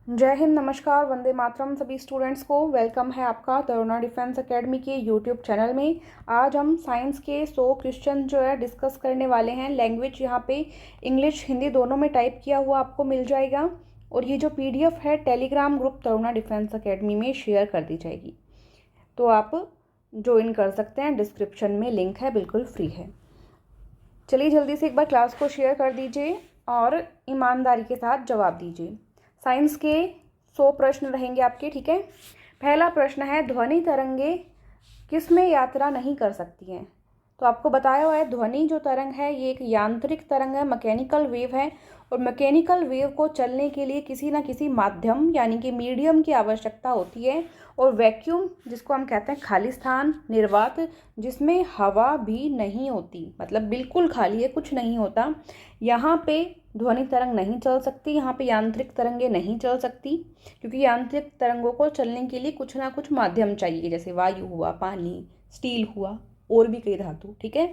जय हिंद, नमस्कार, वंदे मातरम सभी स्टूडेंट्स को वेलकम है आपका तरुणा डिफेंस एकेडमी के यूट्यूब चैनल में। आज हम साइंस के 100 क्वेश्चन जो है डिस्कस करने वाले हैं। लैंग्वेज यहाँ पे इंग्लिश हिंदी दोनों में टाइप किया हुआ आपको मिल जाएगा और ये जो पीडीएफ है Telegram group Taruna defence academy में शेयर कर दी जाएगी, तो आप ज्वाइन कर सकते हैं। डिस्क्रिप्शन में लिंक है, बिल्कुल फ्री है। चलिए जल्दी से एक बार क्लास को शेयर कर दीजिए और ईमानदारी के साथ जवाब दीजिए। साइंस के 100 प्रश्न रहेंगे आपके, ठीक है। पहला प्रश्न है, ध्वनि तरंगे किस में यात्रा नहीं कर सकती हैं? तो आपको बताया हुआ है ध्वनि जो तरंग है ये एक यांत्रिक तरंग है, मैकेनिकल वेव है, और मैकेनिकल वेव को चलने के लिए किसी ना किसी माध्यम यानी कि मीडियम की आवश्यकता होती है। और वैक्यूम जिसको हम कहते हैं खाली स्थान, निर्वात जिसमें हवा भी नहीं होती, मतलब बिल्कुल खाली है, कुछ नहीं होता, यहाँ पे ध्वनि तरंग नहीं चल सकती। यहाँ पे यांत्रिक तरंगे नहीं चल सकती, क्योंकि यांत्रिक तरंगों को चलने के लिए कुछ ना कुछ माध्यम चाहिए, जैसे वायु हुआ, पानी, स्टील हुआ, और भी कई धातु, ठीक है।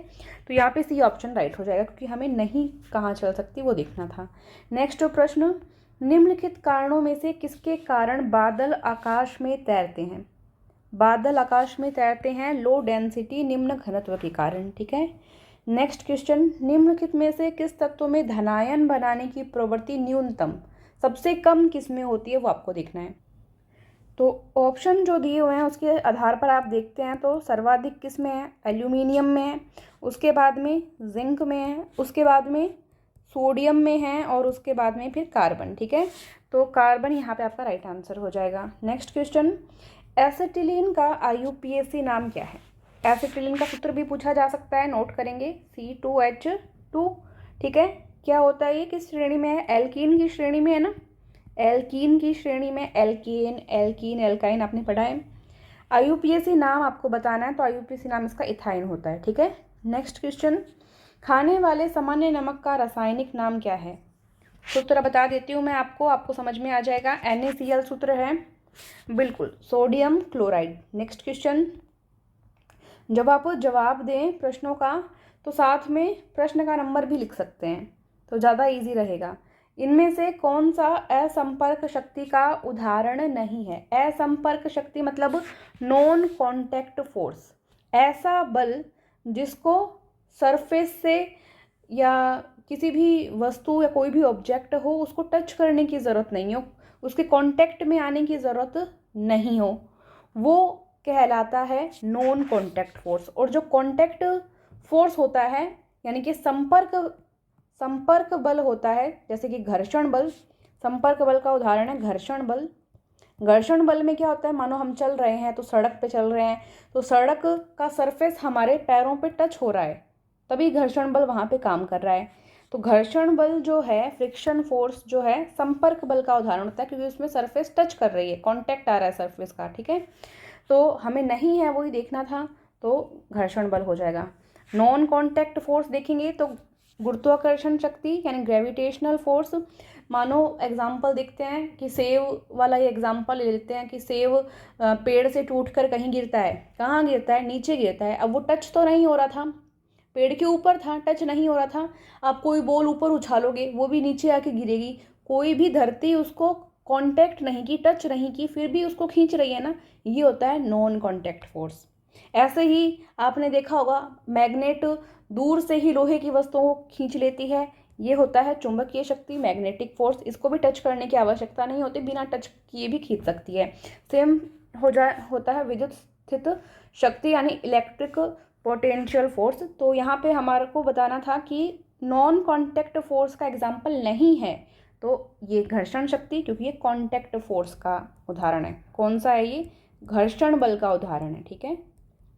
तो यहाँ पे सी ऑप्शन राइट हो जाएगा, क्योंकि हमें नहीं कहाँ चल सकती वो देखना था। नेक्स्ट प्रश्न, निम्नलिखित कारणों में से किसके कारण बादल आकाश में तैरते हैं? बादल आकाश में तैरते हैं लो डेंसिटी निम्न घनत्व के कारण, ठीक है। नेक्स्ट क्वेश्चन, निम्नलिखित में से किस तत्व में धनायन बनाने की प्रवृत्ति न्यूनतम सबसे कम किस में होती है, वो आपको देखना है। तो ऑप्शन जो दिए हुए हैं उसके आधार पर आप देखते हैं तो सर्वाधिक किस में है? एल्यूमिनियम में है, उसके बाद में जिंक में है, उसके बाद में सोडियम में है, और उसके बाद में फिर कार्बन, ठीक है। तो कार्बन यहाँ पे आपका राइट आंसर हो जाएगा। नेक्स्ट क्वेश्चन, एसिटिलीन का IUPAC नाम क्या है? एसिटिलीन का सूत्र भी पूछा जा सकता है, नोट करेंगे C2H2, ठीक है। क्या होता है ये, किस श्रेणी में है? एल्कीन की श्रेणी में है ना, एल्कीन की श्रेणी में। एल्केन, एल्कीन, एल्काइन आपने पढ़ा है। IUPAC नाम आपको बताना है, तो IUPAC नाम इसका इथाइन होता है, ठीक है। नेक्स्ट क्वेश्चन, खाने वाले सामान्य नमक का रासायनिक नाम क्या है? सूत्र बता देती हूँ मैं आपको समझ में आ जाएगा। NaCl सूत्र है, बिल्कुल, सोडियम क्लोराइड। नेक्स्ट क्वेश्चन, जब आप जवाब दें प्रश्नों का तो साथ में प्रश्न का नंबर भी लिख सकते हैं, तो ज़्यादा इजी रहेगा। इनमें से कौन सा असंपर्क शक्ति का उदाहरण नहीं है? असंपर्क शक्ति मतलब नॉन कॉन्टैक्ट फोर्स, ऐसा बल जिसको सरफेस से या किसी भी वस्तु या कोई भी ऑब्जेक्ट हो उसको टच करने की ज़रूरत नहीं हो, उसके कांटेक्ट में आने की ज़रूरत नहीं हो, वो कहलाता है नॉन कॉन्टैक्ट फोर्स। और जो कॉन्टैक्ट फोर्स होता है यानी कि संपर्क बल होता है, जैसे कि घर्षण बल, संपर्क बल का उदाहरण है घर्षण बल। घर्षण बल में क्या होता है, मानो हम चल रहे हैं तो सड़क पे चल रहे हैं, तो सड़क का सरफेस हमारे पैरों पे टच हो रहा है, तभी घर्षण बल वहाँ पे काम कर रहा है। तो घर्षण बल जो है, फ्रिक्शन फोर्स जो है, संपर्क बल का उदाहरण होता है, क्योंकि उसमें सरफेस टच कर रही है, कॉन्टैक्ट आ रहा है सरफेस का, ठीक है। तो हमें नहीं है वही देखना था, तो घर्षण बल हो जाएगा। नॉन कॉन्टैक्ट फोर्स देखेंगे तो गुरुत्वाकर्षण शक्ति यानी ग्रेविटेशनल फोर्स। मानो एग्जाम्पल देखते हैं कि सेव वाला ये एग्जाम्पल ले लेते हैं कि सेव पेड़ से टूटकर कहीं गिरता है, कहाँ गिरता है? नीचे गिरता है। अब वो टच तो नहीं हो रहा था, पेड़ के ऊपर था, टच नहीं हो रहा था। आप कोई बॉल ऊपर उछालोगे वो भी नीचे आके गिरेगी, कोई भी धरती उसको कांटेक्ट नहीं की, टच नहीं की, फिर भी उसको खींच रही है ना, ये होता है नॉन कांटेक्ट फोर्स। ऐसे ही आपने देखा होगा मैग्नेट दूर से ही लोहे की वस्तुओं को खींच लेती है, ये होता है चुंबकीय शक्ति, मैग्नेटिक फोर्स। इसको भी टच करने की आवश्यकता नहीं होती, बिना टच किए भी खींच सकती है। सेम होता है विद्युत स्थित शक्ति यानी इलेक्ट्रिक पोटेंशियल फोर्स। तो यहाँ पे हमारे को बताना था कि नॉन कॉन्टैक्ट फोर्स का एग्जाम्पल नहीं है, तो ये घर्षण शक्ति, क्योंकि ये कॉन्टैक्ट फोर्स का उदाहरण है। कौन सा है ये? घर्षण बल का उदाहरण है, ठीक है,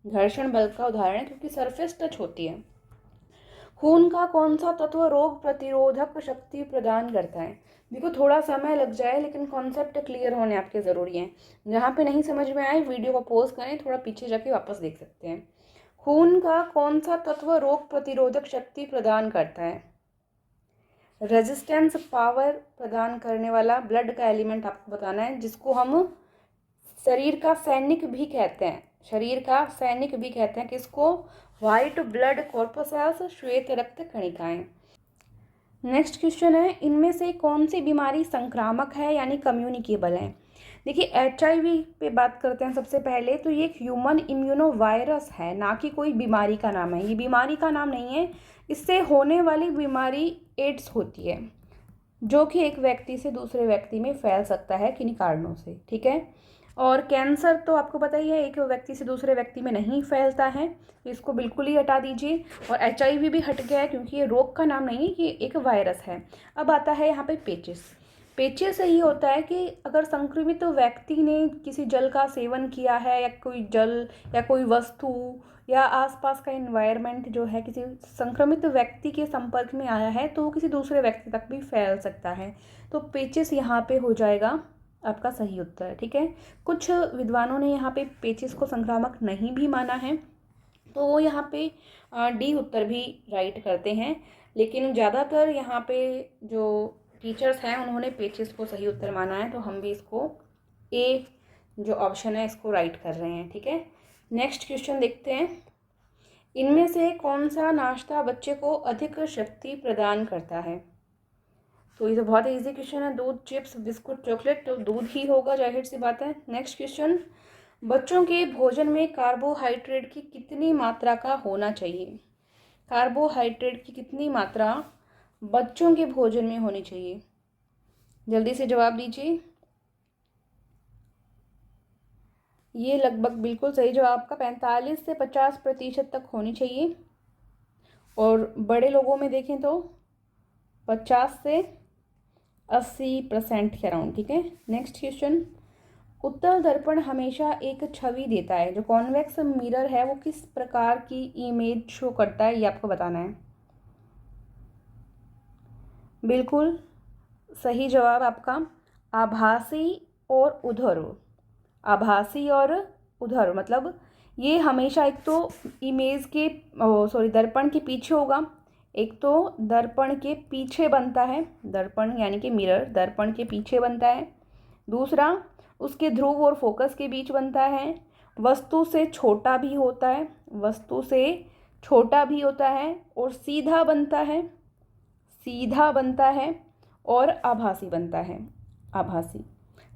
घर्षण बल का उदाहरण है, क्योंकि सरफेस टच होती है। खून का कौन सा तत्व रोग प्रतिरोधक शक्ति प्रदान करता है? देखो थोड़ा समय लग जाए, लेकिन कॉन्सेप्ट क्लियर होने आपके ज़रूरी हैं। जहाँ पे नहीं समझ में आए वीडियो को पॉज करें, थोड़ा पीछे जाके वापस देख सकते हैं। खून का कौन सा तत्व रोग प्रतिरोधक शक्ति प्रदान करता है? रेजिस्टेंस पावर प्रदान करने वाला ब्लड का एलिमेंट आपको बताना है, जिसको हम शरीर का सैनिक भी कहते हैं। शरीर का सैनिक भी कहते हैं किसको? व्हाइट ब्लड कॉर्पसेल्स, श्वेत रक्त कणिकाएं। नेक्स्ट क्वेश्चन है, इनमें से कौन सी बीमारी संक्रामक है यानी कम्युनिकेबल है। देखिए HIV पे बात करते हैं सबसे पहले। तो ये एक ह्यूमन इम्यूनो वायरस है, ना कि कोई बीमारी का नाम है। ये बीमारी का नाम नहीं है। इससे होने वाली बीमारी एड्स होती है, जो कि एक व्यक्ति से दूसरे व्यक्ति में फैल सकता है किन्हीं कारणों से, ठीक है। और कैंसर तो आपको पता ही है, एक व्यक्ति से दूसरे व्यक्ति में नहीं फैलता है, तो इसको बिल्कुल ही हटा दीजिए। और HIV भी हट गया है, क्योंकि ये रोग का नाम नहीं है, ये एक वायरस है। अब आता है यहाँ पे पेचिस। पेचिस से ये होता है कि अगर संक्रमित व्यक्ति ने किसी जल का सेवन किया है, या कोई जल या कोई वस्तु या आसपास का एनवायरनमेंट जो है किसी संक्रमित व्यक्ति के संपर्क में आया है, तो वो किसी दूसरे व्यक्ति तक भी फैल सकता है। तो पेचिस यहाँ पे हो जाएगा आपका सही उत्तर, ठीक है। कुछ विद्वानों ने यहाँ पे पेचिस को संक्रामक नहीं भी माना है, तो वो यहाँ पे डी उत्तर भी राइट करते हैं। लेकिन ज़्यादातर यहाँ पे जो टीचर्स हैं उन्होंने पेचिस को सही उत्तर माना है, तो हम भी इसको ए जो ऑप्शन है इसको राइट कर रहे हैं, ठीक है। नेक्स्ट क्वेश्चन देखते हैं, इनमें से कौन सा नाश्ता बच्चे को अधिक शक्ति प्रदान करता है। तो ये तो बहुत इजी क्वेश्चन है, दूध, चिप्स, बिस्कुट, चॉकलेट, तो दूध ही होगा, जाहिर सी बात है। नेक्स्ट क्वेश्चन, बच्चों के भोजन में कार्बोहाइड्रेट की कितनी मात्रा का होना चाहिए। कार्बोहाइड्रेट की कितनी मात्रा बच्चों के भोजन में होनी चाहिए, जल्दी से जवाब दीजिए। ये लगभग बिल्कुल सही जवाब आपका 45 से 50% तक होनी चाहिए, और बड़े लोगों में देखें तो 50 से 80% के अराउंड, ठीक है। नेक्स्ट क्वेश्चन, उत्तल दर्पण हमेशा एक छवि देता है, जो कॉन्वेक्स मिरर है वो किस प्रकार की इमेज शो करता है, ये आपको बताना है। बिल्कुल सही जवाब आपका आभासी और उधर्व। आभासी और उधर्व मतलब ये हमेशा एक तो इमेज के दर्पण के पीछे होगा, एक तो दर्पण के पीछे बनता है, दर्पण यानी कि मिरर दर्पण के पीछे बनता है। दूसरा, उसके ध्रुव और फोकस के बीच बनता है। वस्तु से छोटा भी होता है, वस्तु से छोटा भी होता है, और सीधा बनता है, सीधा बनता है, और आभासी बनता है, आभासी।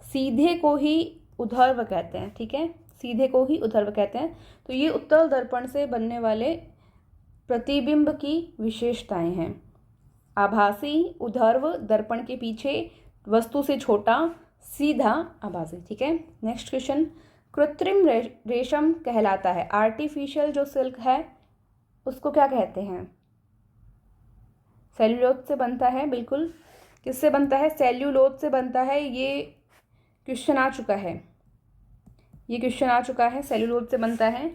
सीधे को ही उधर्व कहते हैं, ठीक है, सीधे को ही उधर्व कहते हैं। तो ये उत्तल दर्पण से बनने वाले प्रतिबिंब की विशेषताएं हैं। आभासी, उधर्व, दर्पण के पीछे, वस्तु से छोटा, सीधा, आभासी, ठीक है। नेक्स्ट क्वेश्चन, कृत्रिम रेशम कहलाता है, आर्टिफिशियल जो सिल्क है उसको क्या कहते हैं। सेल्यूलोज से बनता है, बिल्कुल। किससे बनता है, सेल्यूलोज से बनता है। ये क्वेश्चन आ चुका है, ये क्वेश्चन आ चुका है, सेल्यूलोज से बनता है,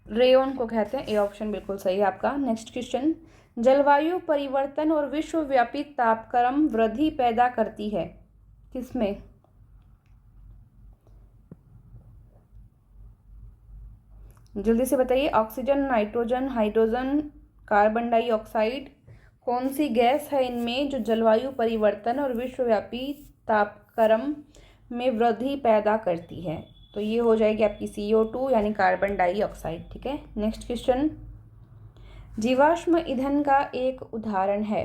रेयन को कहते हैं। ए ऑप्शन बिल्कुल सही है आपका। नेक्स्ट क्वेश्चन, जलवायु परिवर्तन और विश्वव्यापी तापक्रम वृद्धि पैदा करती है, किसमें। जल्दी से बताइए, oxygen, nitrogen, hydrogen, carbon dioxide, कौन सी गैस है इनमें जो जलवायु परिवर्तन और विश्वव्यापी तापक्रम में वृद्धि पैदा करती है। तो ये हो जाएगी आपकी CO2 यानी कार्बन डाइऑक्साइड, ठीक है। नेक्स्ट क्वेश्चन, जीवाश्म ईंधन का एक उदाहरण है,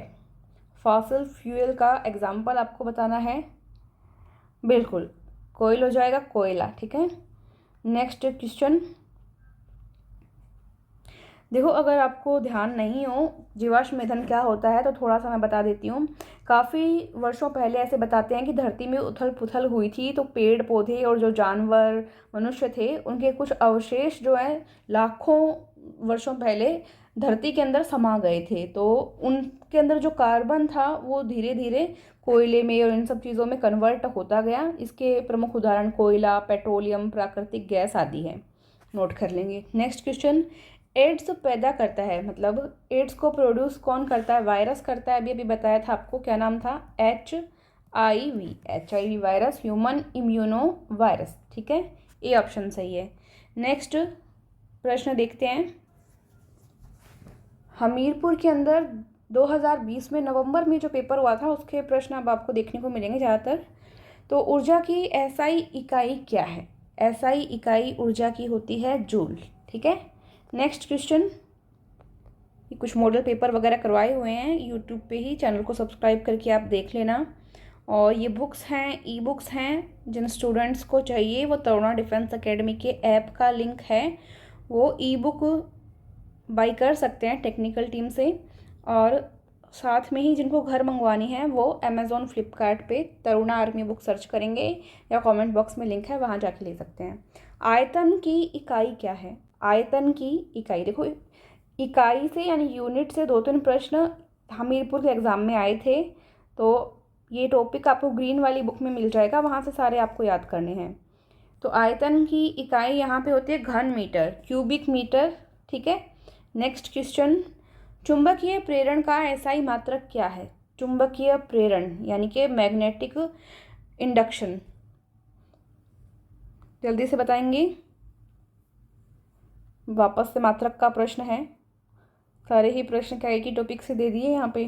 फॉसिल फ्यूल का एग्जाम्पल आपको बताना है। बिल्कुल कोयल हो जाएगा, कोयला, ठीक है। नेक्स्ट क्वेश्चन, देखो अगर आपको ध्यान नहीं हो जीवाश्म ईंधन क्या होता है तो थोड़ा सा मैं बता देती हूँ। काफ़ी वर्षों पहले ऐसे बताते हैं कि धरती में उथल पुथल हुई थी, तो पेड़ पौधे और जो जानवर मनुष्य थे उनके कुछ अवशेष जो है लाखों वर्षों पहले धरती के अंदर समा गए थे। तो उनके अंदर जो कार्बन था वो धीरे धीरे कोयले में और इन सब चीज़ों में कन्वर्ट होता गया। इसके प्रमुख उदाहरण कोयला, पेट्रोलियम, प्राकृतिक गैस आदि है, नोट कर लेंगे। नेक्स्ट क्वेश्चन, एड्स पैदा करता है, मतलब एड्स को प्रोड्यूस कौन करता है, वायरस करता है। अभी बताया था आपको, क्या नाम था, HIV virus, human immuno virus, ठीक है। ए ऑप्शन सही है। नेक्स्ट प्रश्न देखते हैं, हमीरपुर के अंदर 2020 में नवंबर में जो पेपर हुआ था उसके प्रश्न अब आपको देखने को मिलेंगे ज़्यादातर। तो ऊर्जा की SI इकाई क्या है, SI इकाई ऊर्जा की होती है जूल, ठीक है। नेक्स्ट क्वेश्चन, ये कुछ मॉडल पेपर वगैरह करवाए हुए हैं यूट्यूब पे ही, चैनल को सब्सक्राइब करके आप देख लेना। और ये बुक्स हैं, ई बुक्स हैं, जिन स्टूडेंट्स को चाहिए वो तरुणा डिफेंस एकेडमी के ऐप का लिंक है, वो ई बुक बाई कर सकते हैं टेक्निकल टीम से। और साथ में ही जिनको घर मंगवानी है वो अमेज़ॉन फ्लिपकार्ट पे तरुणा आर्मी बुक सर्च करेंगे या कमेंट बॉक्स में लिंक है, वहाँ जाके ले सकते हैं। आयतन की इकाई क्या है? आयतन की इकाई, देखो इकाई से यानी यूनिट से 2-3 प्रश्न हमीरपुर के एग्ज़ाम में आए थे, तो ये टॉपिक आपको ग्रीन वाली बुक में मिल जाएगा, वहाँ से सारे आपको याद करने हैं। तो आयतन की इकाई यहाँ पे होती है घन मीटर, क्यूबिक मीटर, ठीक है। नेक्स्ट क्वेश्चन, चुंबकीय प्रेरण का एसआई मात्रक क्या है? चुंबकीय प्रेरण यानी कि मैग्नेटिक इंडक्शन, जल्दी से बताएंगे। वापस से मात्रक का प्रश्न है, सारे ही प्रश्न क्या एक ही टॉपिक से दे दिए यहाँ पे,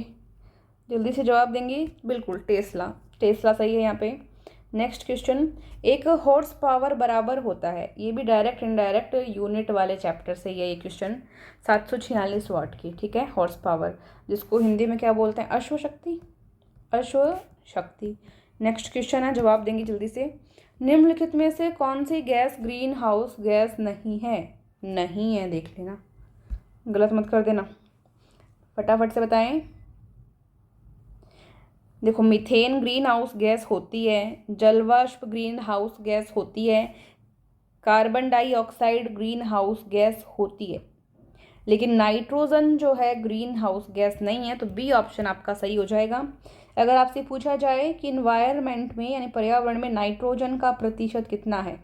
जल्दी से जवाब देंगे। बिल्कुल टेस्ला, टेस्ला सही है यहाँ पे। नेक्स्ट क्वेश्चन, एक हॉर्स पावर बराबर होता है, ये भी डायरेक्ट इनडायरेक्ट यूनिट वाले चैप्टर से ये क्वेश्चन, 746 वाट की, ठीक है। हॉर्स पावर, जिसको हिंदी में क्या बोलते हैं? अश्वशक्ति, अश्वशक्ति। नेक्स्ट क्वेश्चन है, जवाब देंगे जल्दी से। निम्नलिखित में से कौन सी गैस ग्रीन हाउस गैस नहीं है? नहीं है, देख लेना, गलत मत कर देना, फटाफट से बताएं। देखो, मीथेन ग्रीन हाउस गैस होती है, जलवाष्प ग्रीन हाउस गैस होती है, carbon dioxide green house gas होती है, लेकिन नाइट्रोजन जो है ग्रीन हाउस गैस नहीं है। तो बी ऑप्शन आपका सही हो जाएगा। अगर आपसे पूछा जाए कि इन्वायरमेंट में यानी पर्यावरण में नाइट्रोजन का प्रतिशत कितना है,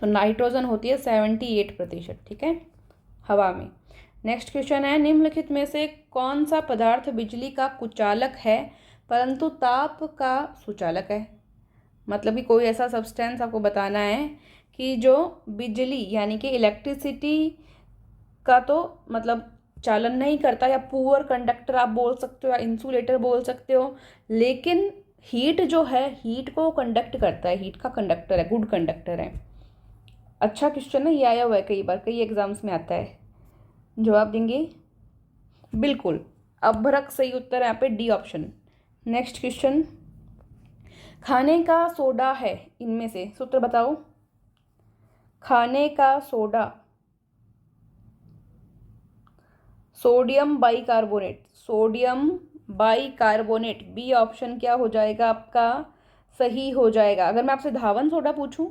तो नाइट्रोजन होती है 78%, ठीक है, हवा में। नेक्स्ट क्वेश्चन है, निम्नलिखित में से कौन सा पदार्थ बिजली का कुचालक है परंतु ताप का सुचालक है? मतलब कि कोई ऐसा सब्सटेंस आपको बताना है कि जो बिजली यानी कि इलेक्ट्रिसिटी का तो मतलब चालन नहीं करता, या पुअर कंडक्टर आप बोल सकते हो या इंसुलेटर बोल सकते हो, लेकिन हीट जो है हीट को कंडक्ट करता है, हीट का कंडक्टर है, गुड कंडक्टर है। अच्छा क्वेश्चन है, ये आया हुआ है कई बार, कई एग्जाम्स में आता है। जवाब देंगे बिल्कुल, अभ्रक सही उत्तर है यहाँ पे, डी ऑप्शन। नेक्स्ट क्वेश्चन, खाने का सोडा है इनमें से, सूत्र बताओ। खाने का soda, sodium bicarbonate, sodium bicarbonate, B option क्या हो जाएगा आपका? सही हो जाएगा। अगर मैं आपसे धावन सोडा पूछूं,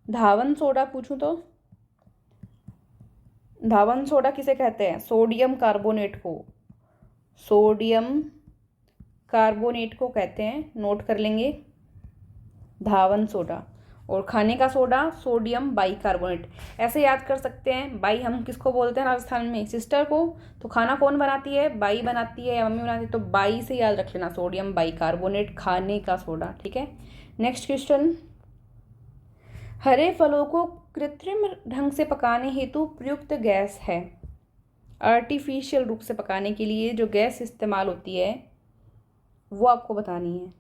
धावन सोडा पूछूं तो धावन सोडा किसे कहते हैं? सोडियम कार्बोनेट को, सोडियम कार्बोनेट को कहते हैं, नोट कर लेंगे, धावन सोडा। और खाने का सोडा सोडियम बाइकार्बोनेट, ऐसे याद कर सकते हैं। बाई हम किसको बोलते हैं राजस्थान में? सिस्टर को। तो खाना कौन बनाती है? बाई बनाती है या मम्मी बनाती है, तो बाई से याद रख लेना, सोडियम बाइकार्बोनेट खाने का सोडा, ठीक है। नेक्स्ट क्वेश्चन, हरे फलों को कृत्रिम ढंग से पकाने हेतु प्रयुक्त गैस है, आर्टिफिशियल रूप से पकाने के लिए जो गैस इस्तेमाल होती है वो आपको बतानी है।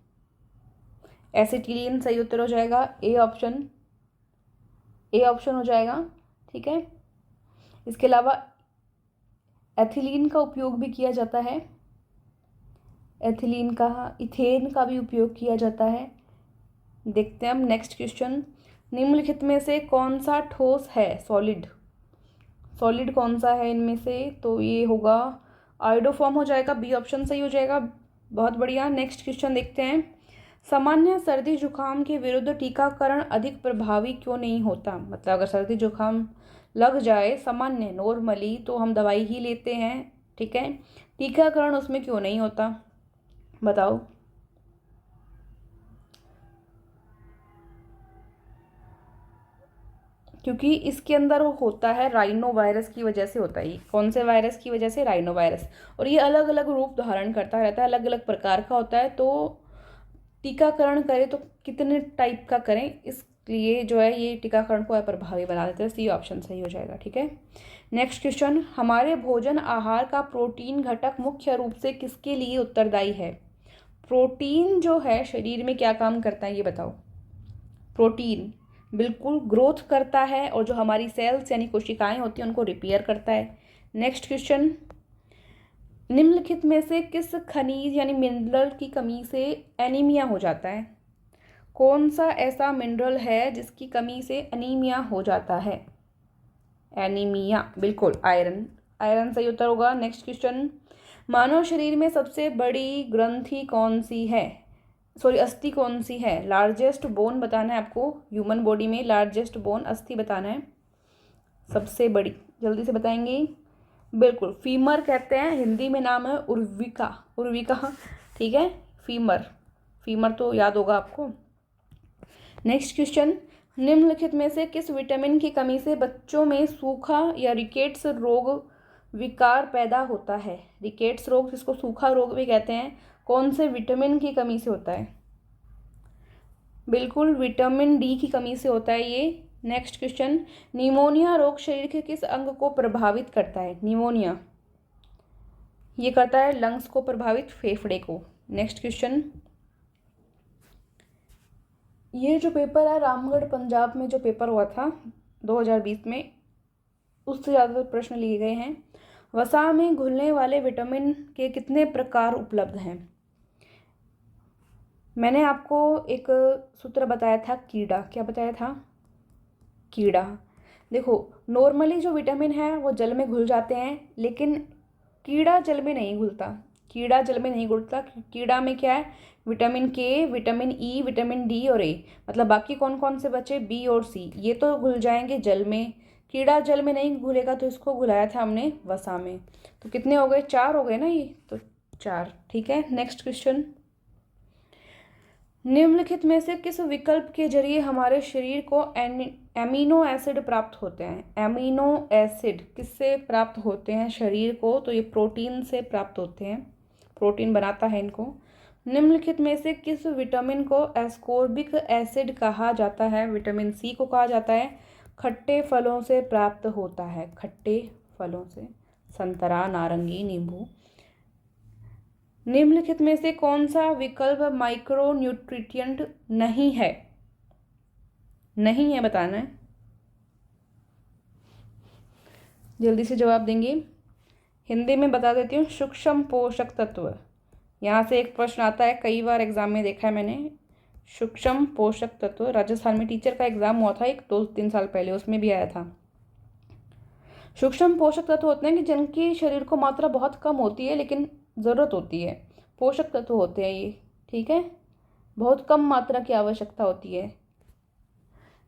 एसिटिलीन सही उत्तर हो जाएगा, ए ऑप्शन, ए ऑप्शन हो जाएगा, ठीक है। इसके अलावा एथिलीन का उपयोग भी किया जाता है, एथिलीन का, इथेन का भी उपयोग किया जाता है। देखते हैं हम नेक्स्ट क्वेश्चन, निम्नलिखित में से कौन सा ठोस है? सॉलिड, सॉलिड कौन सा है इनमें से? तो ये होगा आयोडोफॉर्म हो जाएगा, बी ऑप्शन सही हो जाएगा, बहुत बढ़िया। नेक्स्ट क्वेश्चन देखते हैं, सामान्य सर्दी जुकाम के विरुद्ध टीकाकरण अधिक प्रभावी क्यों नहीं होता? मतलब अगर सर्दी जुकाम लग जाए सामान्य नॉर्मली तो हम दवाई ही लेते हैं, ठीक है, टीकाकरण उसमें क्यों नहीं होता, बताओ। क्योंकि इसके अंदर वो होता है राइनो वायरस की वजह से होता है। कौन से वायरस की वजह से? Rhino virus. और ये अलग अलग रूप धारण करता रहता है, अलग अलग प्रकार का होता है, तो टीकाकरण करें तो कितने टाइप का करें, इसलिए जो है ये टीकाकरण को अप्रभावी बना देते हैं। सी ऑप्शन सही हो जाएगा, ठीक है। नेक्स्ट क्वेश्चन, हमारे भोजन आहार का प्रोटीन घटक मुख्य रूप से किसके लिए उत्तरदायी है? प्रोटीन जो है शरीर में क्या काम करता है ये बताओ। प्रोटीन बिल्कुल ग्रोथ करता है, और जो हमारी सेल्स यानी कोशिकाएं होती हैं उनको रिपेयर करता है। नेक्स्ट क्वेश्चन, निम्नलिखित में से किस खनिज यानी मिनरल की कमी से एनीमिया हो जाता है? कौन सा ऐसा मिनरल है जिसकी कमी से एनीमिया हो जाता है? एनीमिया, बिल्कुल आयरन। आयरन सही उत्तर होगा। नेक्स्ट क्वेश्चन, मानव शरीर में सबसे बड़ी ग्रंथि कौन सी है, सॉरी अस्थि कौन सी है? लार्जेस्ट बोन बताना है आपको। ह्यूमन बॉडी में लार्जेस्ट बोन अस्थि बताना है, सबसे बड़ी। जल्दी से बताएंगे। बिल्कुल फीमर कहते हैं, हिंदी में नाम है उर्विका। उर्विका, ठीक है, फीमर। फीमर तो याद होगा आपको। नेक्स्ट क्वेश्चन, निम्नलिखित में से किस विटामिन की कमी से बच्चों में सूखा या रिकेट्स रोग विकार पैदा होता है? रिकेट्स रोग, जिसको सूखा रोग भी कहते हैं, कौन से विटामिन की कमी से होता है? बिल्कुल विटामिन डी की कमी से होता है ये। नेक्स्ट क्वेश्चन, निमोनिया रोग शरीर के किस अंग को प्रभावित करता है? निमोनिया ये करता है लंग्स को प्रभावित, फेफड़े को। नेक्स्ट क्वेश्चन, ये जो पेपर है रामगढ़ पंजाब में जो पेपर हुआ था 2020 में, उससे ज़्यादा प्रश्न लिए गए हैं। वसा में घुलने वाले विटामिन के कितने प्रकार उपलब्ध हैं? मैंने आपको एक सूत्र बताया था, कीड़ा। क्या बताया था? कीड़ा। देखो नॉर्मली जो विटामिन है वो जल में घुल जाते हैं, लेकिन कीड़ा जल में नहीं घुलता। कीड़ा जल में नहीं घुलता। कीड़ा में क्या है? विटामिन के, विटामिन ई, विटामिन डी और ए। मतलब बाकी कौन कौन से बचे? बी और सी। ये तो घुल जाएंगे जल में, कीड़ा जल में नहीं घुलेगा, तो इसको घुलाया था हमने वसा में। तो कितने हो गए? 4 हो गए ना ये, तो 4। ठीक है। नेक्स्ट क्वेश्चन, निम्नलिखित में से किस विकल्प के जरिए हमारे शरीर को एमिनो एसिड प्राप्त होते हैं? एमिनो एसिड किससे प्राप्त होते हैं शरीर को? तो ये प्रोटीन से प्राप्त होते हैं, प्रोटीन बनाता है इनको। निम्नलिखित में से किस विटामिन को एस्कॉर्बिक एसिड कहा जाता है? विटामिन सी को कहा जाता है। खट्टे फलों से प्राप्त होता है, खट्टे फलों से, संतरा, नारंगी, नींबू। निम्नलिखित में से कौन सा विकल्प माइक्रो न्यूट्रिएंट नहीं है? नहीं है बताना है, जल्दी से जवाब देंगे। हिंदी में बता देती हूँ, सूक्ष्म पोषक तत्व। यहाँ से एक प्रश्न आता है, कई बार एग्जाम में देखा है मैंने। सूक्ष्म पोषक तत्व, राजस्थान में टीचर का एग्जाम हुआ था एक 2-3 साल पहले, उसमें भी आया था। सूक्ष्म पोषक तत्व होते हैं कि जिनकी शरीर को मात्रा बहुत कम होती है लेकिन ज़रूरत होती है, पोषक तत्व होते हैं ये। ठीक है, बहुत कम मात्रा की आवश्यकता होती है।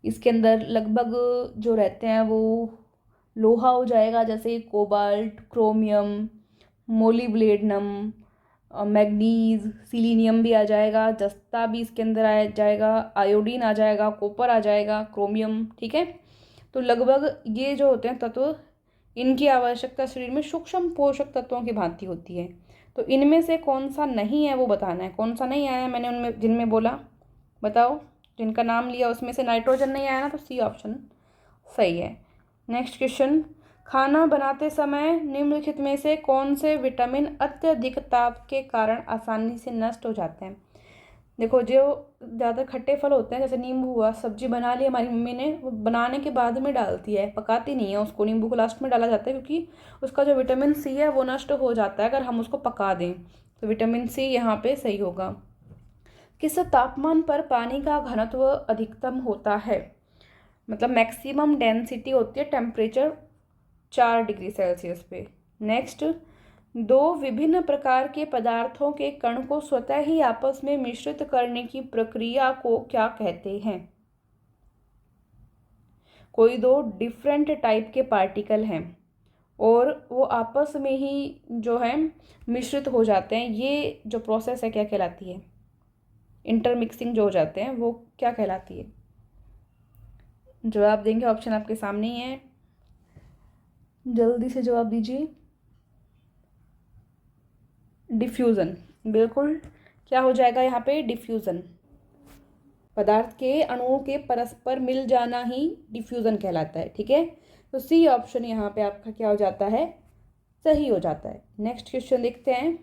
इसके अंदर लगभग जो रहते हैं वो लोहा हो जाएगा, जैसे कोबाल्ट, क्रोमियम, मोलिब्लेडनम, मैग्नीज, सिलीनियम भी आ जाएगा, जस्ता भी इसके अंदर आ जाएगा, आयोडीन आ जाएगा, कॉपर आ जाएगा, क्रोमियम। ठीक है, तो लगभग ये जो होते हैं तत्व, इनकी आवश्यकता शरीर में सूक्ष्म पोषक तत्वों की भांति होती है। तो इनमें से कौन सा नहीं है वो बताना है। कौन सा नहीं आया मैंने उनमें जिनमें बोला, बताओ। जिनका नाम लिया उसमें से नाइट्रोजन नहीं आया ना, तो सी ऑप्शन सही है। नेक्स्ट क्वेश्चन, खाना बनाते समय निम्नलिखित में से कौन से विटामिन अत्यधिक ताप के कारण आसानी से नष्ट हो जाते हैं? देखो जो ज़्यादा खट्टे फल होते हैं, जैसे नींबू हुआ, सब्जी बना ली हमारी मम्मी ने, वो बनाने के बाद में डालती है, पकाती नहीं है उसको। नींबू को लास्ट में डाला जाता है क्योंकि उसका जो विटामिन सी है वो नष्ट हो जाता है अगर हम उसको पका दें। तो विटामिन सी यहाँ पे सही होगा। किस तापमान पर पानी का घनत्व अधिकतम होता है? मतलब मैक्सिमम डेंसिटी होती है टेम्परेचर 4 डिग्री सेल्सियस पे। नेक्स्ट, 2 विभिन्न प्रकार के पदार्थों के कण को स्वतः ही आपस में मिश्रित करने की प्रक्रिया को क्या कहते हैं? कोई 2 डिफरेंट टाइप के पार्टिकल हैं और वो आपस में ही जो है मिश्रित हो जाते हैं, ये जो प्रोसेस है क्या कहलाती है? इंटरमिक्सिंग जो हो जाते हैं वो क्या कहलाती है? जवाब देंगे, ऑप्शन आपके सामने ही है, जल्दी से जवाब दीजिए। डिफ्यूज़न, बिल्कुल। क्या हो जाएगा यहाँ पे? डिफ्यूज़न। पदार्थ के अणुओं के परस्पर मिल जाना ही डिफ्यूज़न कहलाता है। ठीक है, तो सी ऑप्शन यहाँ पे आपका क्या हो जाता है? सही हो जाता है। नेक्स्ट क्वेश्चन देखते हैं,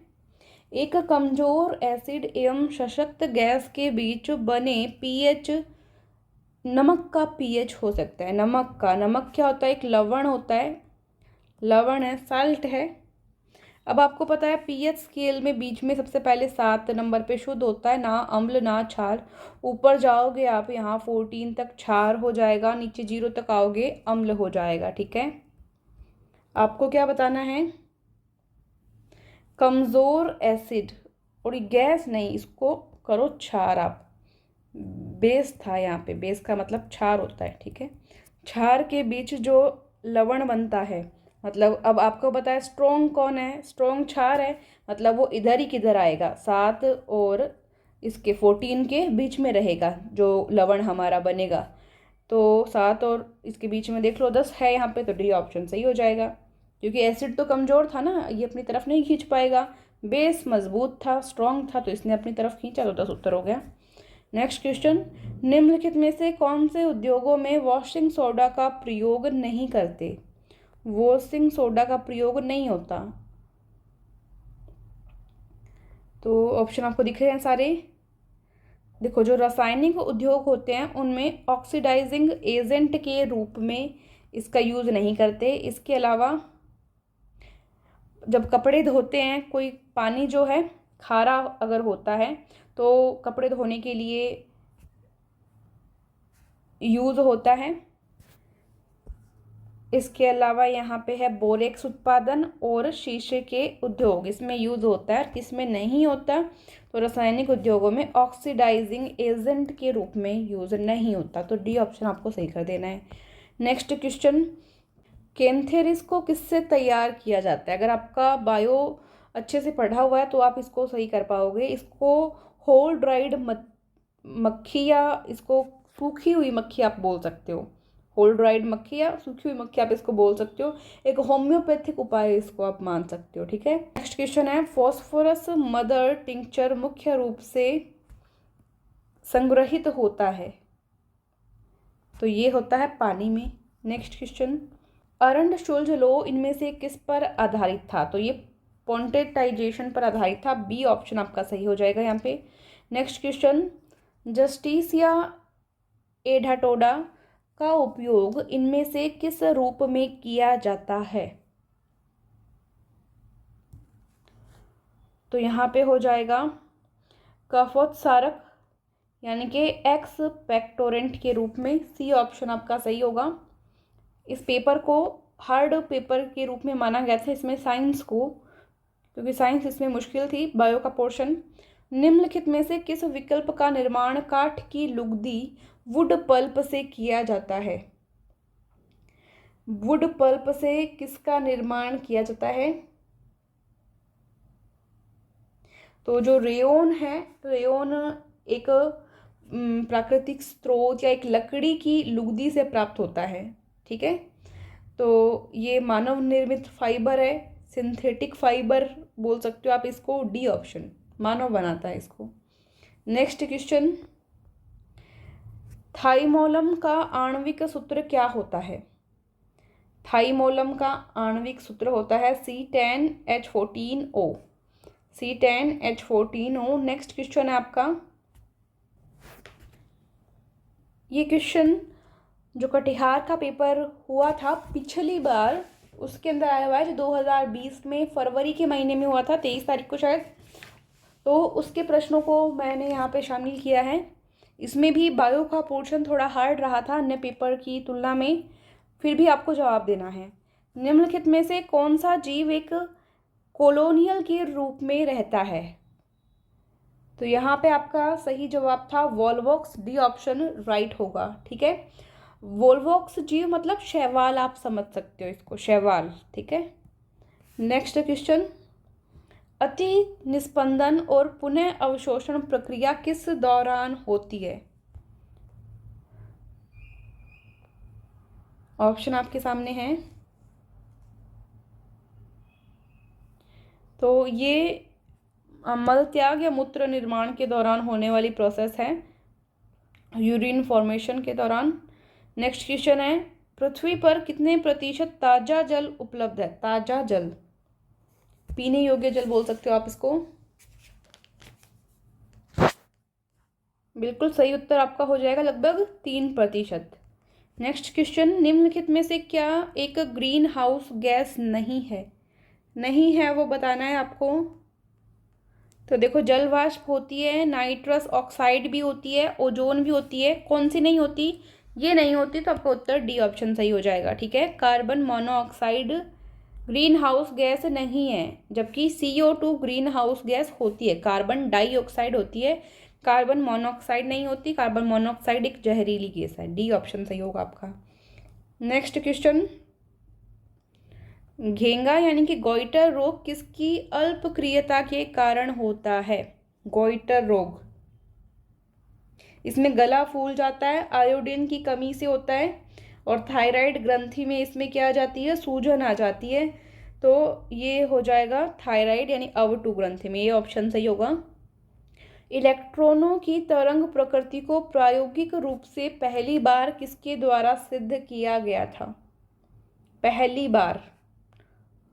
एक कमजोर एसिड एवं सशक्त गैस के बीच बने पीएच, नमक का पीएच हो सकता है। नमक का, नमक क्या होता है? एक लवण होता है, लवण है, साल्ट है। अब आपको पता है पीएच स्केल में बीच में सबसे पहले 7 नंबर पे शुद्ध होता है, ना अम्ल ना क्षार। ऊपर जाओगे आप यहाँ 14 तक क्षार हो जाएगा, नीचे 0 तक आओगे अम्ल हो जाएगा। ठीक है, आपको क्या बताना है, कमज़ोर एसिड, और ये गैस नहीं, इसको करो क्षार आप। बेस था यहाँ पे, बेस का मतलब क्षार होता है। ठीक है, क्षार के बीच जो लवण बनता है, मतलब अब आपको पता है स्ट्रॉन्ग कौन है, स्ट्रॉन्ग क्षार है, मतलब वो इधर ही किधर आएगा, 7 और इसके 14 के बीच में रहेगा जो लवण हमारा बनेगा। तो 7 और इसके बीच में देख लो 10 है यहाँ पे, तो डी ऑप्शन सही हो जाएगा, क्योंकि एसिड तो कमज़ोर था ना, ये अपनी तरफ नहीं खींच पाएगा। बेस मजबूत था, स्ट्रॉन्ग था, तो इसने अपनी तरफ खींचा, तो 10 उत्तर हो गया। नेक्स्ट क्वेश्चन, निम्नलिखित में से कौन से उद्योगों में वॉशिंग सोडा का प्रयोग नहीं करते? वॉशिंग सोडा का प्रयोग नहीं होता, तो ऑप्शन आपको दिख रहे हैं सारे। देखो, जो रासायनिक उद्योग होते हैं उनमें ऑक्सीडाइजिंग एजेंट के रूप में इसका यूज़ नहीं करते। इसके अलावा जब कपड़े धोते हैं, कोई पानी जो है खारा अगर होता है तो कपड़े धोने के लिए यूज़ होता है। इसके अलावा यहाँ पे है बोरेक्स उत्पादन और शीशे के उद्योग, इसमें यूज़ होता है। किसमें नहीं होता? तो रासायनिक उद्योगों में ऑक्सीडाइजिंग एजेंट के रूप में यूज़ नहीं होता, तो डी ऑप्शन आपको सही कर देना है। नेक्स्ट क्वेश्चन, कैंथेरिस को किससे तैयार किया जाता है? अगर आपका बायो अच्छे से पढ़ा हुआ है तो आप इसको सही कर पाओगे। इसको होल ड्राइड मक्खी या इसको सूखी हुई मक्खी आप बोल सकते हो। होल ड्राइड मक्खी या सूखी हुई मक्खी आप इसको बोल सकते हो। एक होम्योपैथिक उपाय इसको आप मान सकते हो। ठीक है, नेक्स्ट क्वेश्चन है, फॉस्फोरस मदर टिंक्चर मुख्य रूप से संग्रहित होता है, तो ये होता है पानी में। नेक्स्ट क्वेश्चन, अरंड शुल्ज लो इनमें से किस पर आधारित था? तो ये पॉन्टेटाइजेशन पर आधारित था, बी ऑप्शन आपका सही हो जाएगा यहाँ पे। नेक्स्ट क्वेश्चन, जस्टिसिया एडाटोडा का उपयोग इनमें से किस रूप में किया जाता है? तो यहाँ पे हो जाएगा कफोत्सारक यानी कि एक्सपेक्टोरेंट के रूप में, सी ऑप्शन आपका सही होगा। इस पेपर को हार्ड पेपर के रूप में माना गया था इसमें साइंस को, क्योंकि साइंस इसमें मुश्किल थी, बायो का पोर्शन। निम्नलिखित में से किस विकल्प का निर्माण काठ की लुगदी वुड पल्प से किया जाता है? वुड पल्प से किसका निर्माण किया जाता है? तो जो रेयोन है, रेयोन एक प्राकृतिक स्रोत या एक लकड़ी की लुगदी से प्राप्त होता है। ठीक है, तो ये मानव निर्मित फाइबर है, सिंथेटिक फाइबर बोल सकते हो आप इसको, डी ऑप्शन, मानव बनाता है इसको। नेक्स्ट क्वेश्चन, थाइमोलम का आणविक सूत्र क्या होता है? थाइमोलम का आणविक सूत्र होता है C10H14O, C10H14O। नेक्स्ट क्वेश्चन है आपका, ये क्वेश्चन जो कटिहार का पेपर हुआ था पिछली बार, उसके अंदर आया हुआ है, जो 2020 में फरवरी के महीने में हुआ था, 23 तारीख को शायद, तो उसके प्रश्नों को मैंने यहाँ पे शामिल किया है। इसमें भी बायो का पोर्शन थोड़ा हार्ड रहा था अन्य पेपर की तुलना में, फिर भी आपको जवाब देना है। निम्नलिखित में से कौन सा जीव एक कॉलोनियल के रूप में रहता है? तो यहाँ पे आपका सही जवाब था वॉल्वॉक्स, डी ऑप्शन राइट होगा। ठीक है, वॉल्वॉक्स जीव मतलब शैवाल, आप समझ सकते हो इसको, शैवाल। ठीक है, नेक्स्ट क्वेश्चन, अति निस्पंदन और पुनः अवशोषण प्रक्रिया किस दौरान होती है? ऑप्शन आपके सामने है। तो ये मल त्याग या मूत्र निर्माण के दौरान होने वाली प्रोसेस है, यूरिन फॉर्मेशन के दौरान। नेक्स्ट क्वेश्चन है, पृथ्वी पर कितने प्रतिशत ताजा जल उपलब्ध है? ताजा जल, पीने योग्य जल बोल सकते हो आप इसको। बिल्कुल सही उत्तर आपका हो जाएगा लगभग 3%। नेक्स्ट क्वेश्चन, निम्नलिखित में से क्या एक ग्रीन हाउस गैस नहीं है? नहीं है वो बताना है आपको। तो देखो, जल वाष्प होती है, नाइट्रस ऑक्साइड भी होती है, ओजोन भी होती है, कौन सी नहीं होती? ये नहीं होती, तो आपका उत्तर डी ऑप्शन सही हो जाएगा। ठीक है, carbon monoxide green house gas नहीं है, जबकि CO2 ग्रीन हाउस गैस होती है। कार्बन डाइऑक्साइड होती है, कार्बन मोनोऑक्साइड नहीं होती। कार्बन मोनोऑक्साइड एक जहरीली गैस है। डी ऑप्शन सही होगा आपका। नेक्स्ट क्वेश्चन, घेंगा यानी कि गोइटर रोग किसकी अल्पक्रियता के कारण होता है? गोइटर रोग, इसमें गला फूल जाता है, आयोडीन की कमी से होता है, और थायराइड ग्रंथि में इसमें क्या आ जाती है? सूजन आ जाती है। तो ये हो जाएगा थायराइड यानी अवटु ग्रंथि में, ये ऑप्शन सही होगा। इलेक्ट्रॉनों की तरंग प्रकृति को प्रायोगिक रूप से पहली बार किसके द्वारा सिद्ध किया गया था? पहली बार,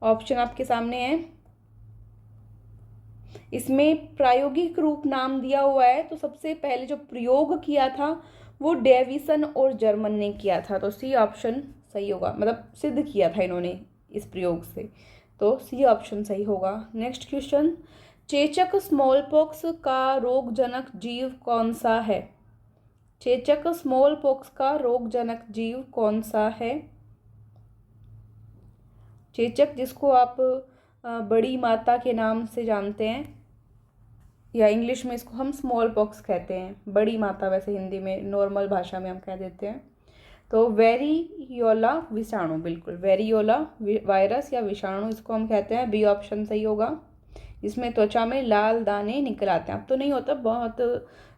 ऑप्शन आपके सामने है। इसमें प्रायोगिक रूप नाम दिया हुआ है, तो सबसे पहले जो प्रयोग किया था वो डेविसन और जर्मन ने किया था। तो सी ऑप्शन सही होगा, मतलब सिद्ध किया था इन्होंने इस प्रयोग से, तो सी ऑप्शन सही होगा। नेक्स्ट क्वेश्चन, चेचक स्मॉल पॉक्स का रोगजनक जीव कौन सा है? चेचक स्मॉल पॉक्स का रोगजनक जीव कौन सा है? चेचक, जिसको आप बड़ी माता के नाम से जानते हैं, या इंग्लिश में इसको हम स्मॉल पॉक्स कहते हैं, बड़ी माता वैसे हिंदी में नॉर्मल भाषा में हम कह देते हैं। तो वेरियोला विषाणु, बिल्कुल वेरियोला वायरस या विषाणु इसको हम कहते हैं। बी ऑप्शन सही होगा। इसमें त्वचा में लाल दाने निकल आते हैं, अब तो नहीं होता, बहुत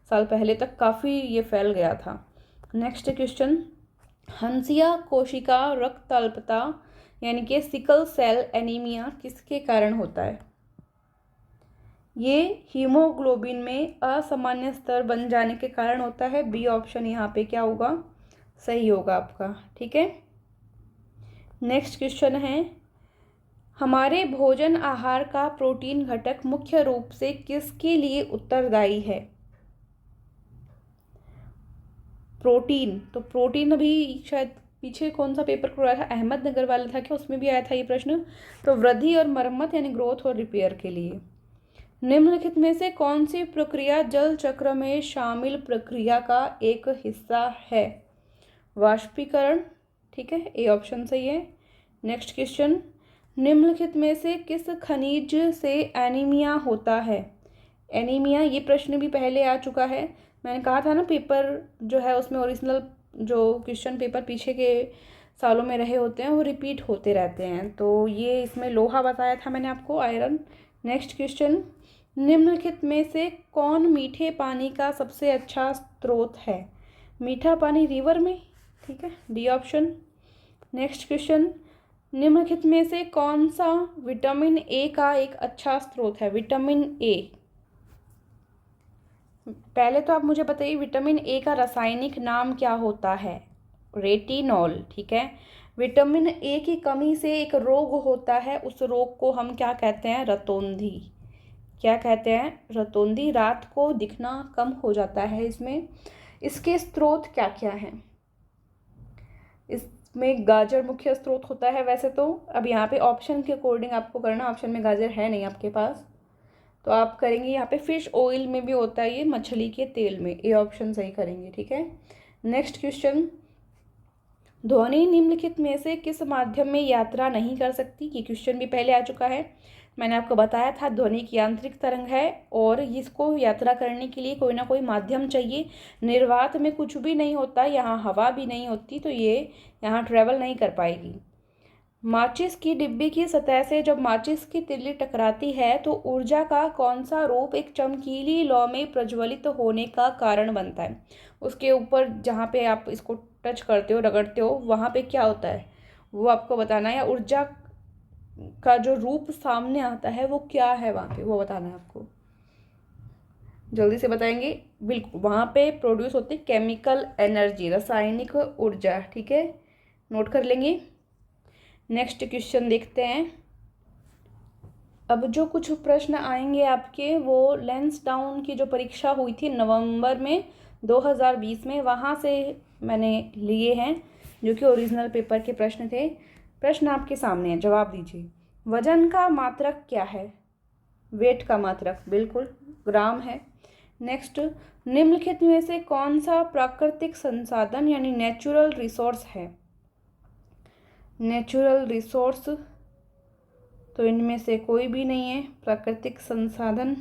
साल पहले तक काफ़ी ये फैल गया था। नेक्स्ट क्वेश्चन, हंसिया कोशिका रक्त अल्पता यानी कि सिकल सेल एनीमिया किसके कारण होता है? ये हीमोग्लोबिन में असामान्य स्तर बन जाने के कारण होता है। बी ऑप्शन यहाँ पे क्या होगा? सही होगा आपका। ठीक है, नेक्स्ट क्वेश्चन है, हमारे भोजन आहार का प्रोटीन घटक मुख्य रूप से किसके लिए उत्तरदायी है? प्रोटीन, तो प्रोटीन अभी शायद पीछे कौन सा पेपर करवाया था, अहमदनगर वाला था क्या, उसमें भी आया था ये प्रश्न। तो वृद्धि और मरम्मत यानी ग्रोथ और रिपेयर के लिए। निम्नलिखित में से कौन सी प्रक्रिया जल चक्र में शामिल प्रक्रिया का एक हिस्सा है? वाष्पीकरण। ठीक है, ए ऑप्शन सही है। नेक्स्ट क्वेश्चन, निम्नलिखित में से किस खनिज से एनीमिया होता है? एनीमिया, ये प्रश्न भी पहले आ चुका है, मैंने कहा था ना पेपर जो है उसमें ओरिजिनल जो क्वेश्चन पेपर पीछे के सालों में रहे होते हैं वो रिपीट होते रहते हैं। तो ये इसमें लोहा बताया था मैंने आपको, आयरन। नेक्स्ट क्वेश्चन, निम्नलिखित में से कौन मीठे पानी का सबसे अच्छा स्रोत है? मीठा पानी रिवर में। ठीक है, डी ऑप्शन। नेक्स्ट क्वेश्चन, निम्नलिखित में से कौन सा विटामिन ए का एक अच्छा स्रोत है? विटामिन ए, पहले तो आप मुझे बताइए विटामिन ए का रासायनिक नाम क्या होता है? रेटिनॉल। ठीक है, विटामिन ए की कमी से एक रोग होता है, उस रोग को हम क्या कहते हैं? रतौंधी। क्या कहते हैं? रतौंधी। रात को दिखना कम हो जाता है इसमें। इसके स्रोत क्या क्या हैं? इसमें गाजर मुख्य स्रोत होता है वैसे तो, अब यहाँ पे ऑप्शन के अकॉर्डिंग आपको करना, ऑप्शन में गाजर है नहीं आपके पास, तो आप करेंगे यहाँ पे फिश ऑयल में भी होता है ये, मछली के तेल में। ए ऑप्शन सही करेंगे। ठीक है, नेक्स्ट क्वेश्चन, ध्वनि निम्नलिखित में से किस माध्यम में यात्रा नहीं कर सकती? ये क्वेश्चन भी पहले आ चुका है, मैंने आपको बताया था ध्वनि की यांत्रिक तरंग है और इसको यात्रा करने के लिए कोई ना कोई माध्यम चाहिए। निर्वात में कुछ भी नहीं होता, यहाँ हवा भी नहीं होती, तो ये यहाँ ट्रेवल नहीं कर पाएगी। माचिस की डिब्बी की सतह से जब माचिस की तिल्ली टकराती है तो ऊर्जा का कौन सा रूप एक चमकीली लौ में प्रज्वलित होने का कारण बनता है? उसके ऊपर जहाँ पे आप इसको टच करते हो, रगड़ते हो, वहाँ पे क्या होता है वो आपको बताना है, या ऊर्जा का जो रूप सामने आता है वो क्या है वहाँ पे, वो बताना है आपको। जल्दी से बताएंगे। बिल्कुल, वहाँ पे प्रोड्यूस होती है केमिकल एनर्जी, रासायनिक ऊर्जा। ठीक है, नोट कर लेंगे। नेक्स्ट क्वेश्चन देखते हैं। अब जो कुछ प्रश्न आएंगे आपके वो लैंसडाउन की जो परीक्षा हुई थी नवंबर में 2020 में, वहाँ से मैंने लिए हैं। जो कि ओरिजिनल पेपर के प्रश्न थे। प्रश्न आपके सामने है, जवाब दीजिए। वजन का मात्रक क्या है? वेट का मात्रक बिल्कुल ग्राम है। नेक्स्ट, निम्नलिखित में से कौन सा प्राकृतिक संसाधन यानी नेचुरल रिसोर्स है? नेचुरल रिसोर्स तो इनमें से कोई भी नहीं है। प्राकृतिक संसाधन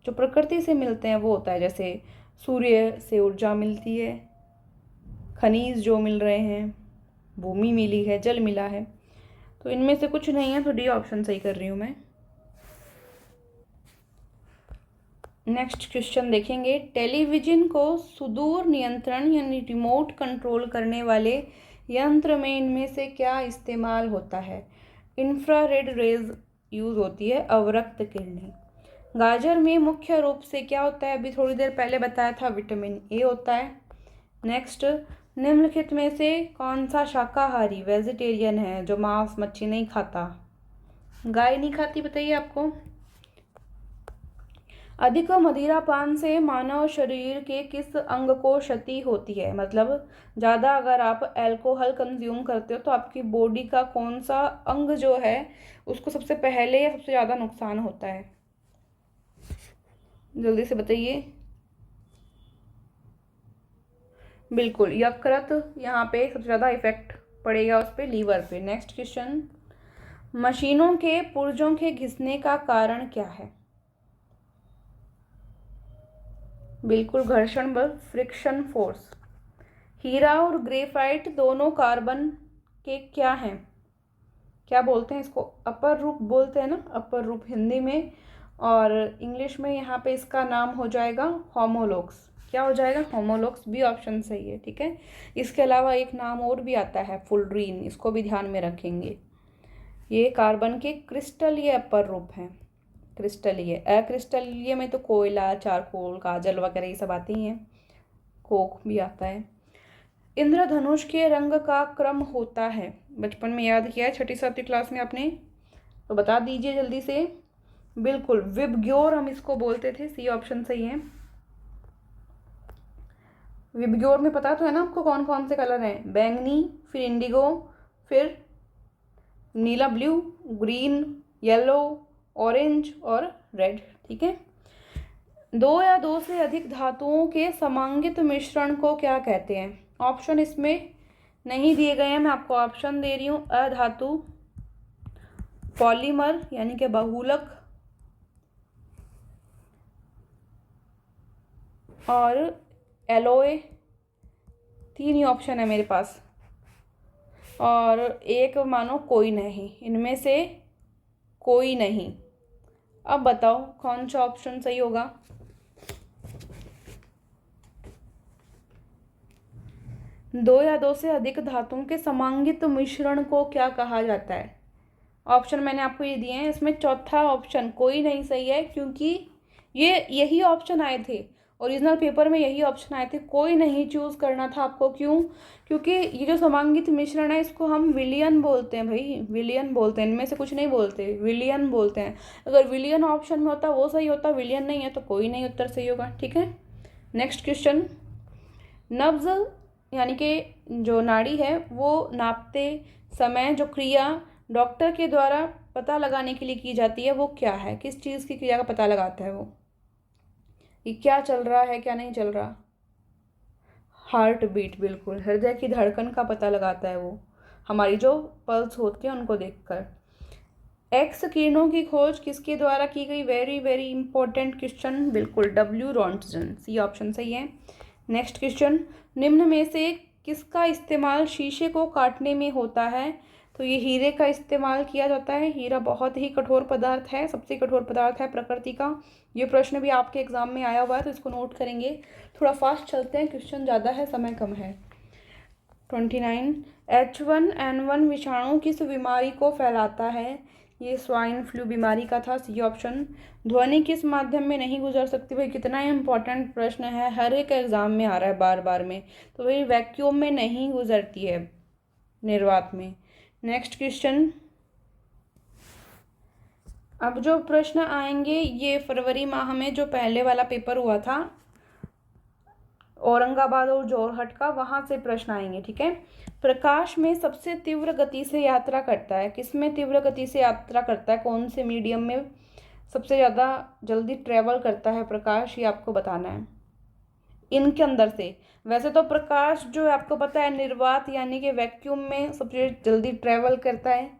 जो प्रकृति से मिलते हैं वो होता है, जैसे सूर्य से ऊर्जा मिलती है, खनिज जो मिल रहे हैं, भूमि मिली है, जल मिला है। तो इनमें से कुछ नहीं है, तो डी ऑप्शन सही कर रही हूँ मैं। नेक्स्ट क्वेश्चन देखेंगे। टेलीविजन को सुदूर नियंत्रण यानी रिमोट कंट्रोल करने वाले यंत्र में इनमें से क्या इस्तेमाल होता है? इंफ्रारेड रेज यूज होती है, अवरक्त किरणें। गाजर में मुख्य रूप से क्या होता है? अभी थोड़ी देर पहले बताया था, विटामिन ए होता है। नेक्स्ट, निम्नलिखित में से कौन सा शाकाहारी वेजिटेरियन है जो मांस मच्छी नहीं खाता? गाय नहीं खाती, बताइए आपको। अधिक मदिरापान से मानव शरीर के किस अंग को क्षति होती है? मतलब ज़्यादा अगर आप अल्कोहल कंज्यूम करते हो तो आपकी बॉडी का कौन सा अंग जो है उसको सबसे पहले या सबसे ज़्यादा नुकसान होता है? जल्दी से बताइए। बिल्कुल यकृत, यहाँ पे सबसे ज़्यादा इफेक्ट पड़ेगा उस पर, लीवर पे। नेक्स्ट क्वेश्चन, मशीनों के पुर्जों के घिसने का कारण क्या है? बिल्कुल घर्षण बल, फ्रिक्शन फोर्स। हीरा और ग्रेफाइट दोनों कार्बन के क्या हैं? क्या बोलते हैं इसको? अपर रूप बोलते हैं ना, अपर रूप हिंदी में, और इंग्लिश में यहाँ पे इसका नाम हो जाएगा होमोलोग्स। क्या हो जाएगा? होमोलोग्स। बी ऑप्शन सही है, ठीक है। इसके अलावा एक नाम और भी आता है, फुलरीन, इसको भी ध्यान में रखेंगे। ये कार्बन के क्रिस्टलीय अपर रूप हैं, क्रिस्टलीय। अक्रिस्टलीय में तो कोयला, चारकोल, काजल वगैरह ये सब आती हैं, कोक भी आता है। इंद्रधनुष के रंग का क्रम होता है, बचपन में याद किया है, छठी सातवीं क्लास में आपने, तो बता दीजिए जल्दी से। बिल्कुल विबग्योर हम इसको बोलते थे, सी ऑप्शन सही है। विबग्योर में पता तो है ना आपको कौन कौन से कलर हैं? बैंगनी, फिर इंडिगो, फिर नीला ब्लू, ग्रीन, येलो, ऑरेंज और रेड, ठीक है। दो या दो से अधिक धातुओं के समांगित मिश्रण को क्या कहते हैं? ऑप्शन इसमें नहीं दिए गए हैं, मैं आपको ऑप्शन दे रही हूँ। अधातु, पॉलीमर यानी कि बहुलक, और एलोए। तीन ही ऑप्शन है मेरे पास, और एक मानो कोई नहीं, इनमें से कोई नहीं। अब बताओ कौन सा ऑप्शन सही होगा? दो या दो से अधिक धातुओं के समांगित मिश्रण को क्या कहा जाता है? ऑप्शन मैंने आपको ये दिए हैं, इसमें चौथा ऑप्शन कोई नहीं सही है, क्योंकि यही ऑप्शन आए थे ओरिजिनल पेपर में, यही ऑप्शन आए थे। कोई नहीं चूज करना था आपको, क्यों? क्योंकि ये जो समांगित मिश्रण है इसको हम विलियन बोलते हैं भाई, विलियन बोलते हैं, इनमें से कुछ नहीं बोलते, विलियन बोलते हैं। अगर विलियन ऑप्शन में होता वो सही होता, विलियन नहीं है तो कोई नहीं उत्तर सही होगा, ठीक है। नेक्स्ट क्वेश्चन, नब्ज यानी कि जो नाड़ी है वो नापते समय जो क्रिया डॉक्टर के द्वारा पता लगाने के लिए की जाती है वो क्या है? किस चीज़ की क्रिया का पता लगाता है वो, कि क्या चल रहा है क्या नहीं चल रहा? हार्ट बीट, बिल्कुल हृदय की धड़कन का पता लगाता है वो, हमारी जो पल्स होती है उनको देखकर। एक्स किरणों की खोज किसके द्वारा की गई? वेरी वेरी इंपॉर्टेंट क्वेश्चन, बिल्कुल डब्ल्यू रॉन्टजन, सी ऑप्शन सही है। नेक्स्ट क्वेश्चन, निम्न में से किसका इस्तेमाल शीशे को काटने में होता है? तो ये हीरे का इस्तेमाल किया जाता है। हीरा बहुत ही कठोर पदार्थ है, सबसे कठोर पदार्थ है प्रकृति का। ये प्रश्न भी आपके एग्जाम में आया हुआ है तो इसको नोट करेंगे। थोड़ा फास्ट चलते हैं, क्वेश्चन ज़्यादा है, समय कम है। 29, H1N1 विषाणु किस बीमारी को फैलाता है? ये स्वाइन फ्लू बीमारी का था, सी ऑप्शन। ध्वनि किस माध्यम में नहीं गुजर सकती? भाई कितना इंपॉर्टेंट प्रश्न है, हर एक एग्जाम में आ रहा है बार बार में। तो भाई वैक्यूम में नहीं गुजरती है, निर्वात में। नेक्स्ट क्वेश्चन, अब जो प्रश्न आएंगे ये फरवरी माह में जो पहले वाला पेपर हुआ था औरंगाबाद और जोरहट का, वहाँ से प्रश्न आएंगे। ठीक है। प्रकाश में सबसे तीव्र गति से यात्रा करता है, किसमें तीव्र गति से यात्रा करता है, कौन से मीडियम में सबसे ज़्यादा जल्दी ट्रेवल करता है प्रकाश, ये आपको बताना है इनके अंदर से। वैसे तो प्रकाश जो है आपको पता है निर्वात यानी कि वैक्यूम में सबसे जल्दी ट्रेवल करता है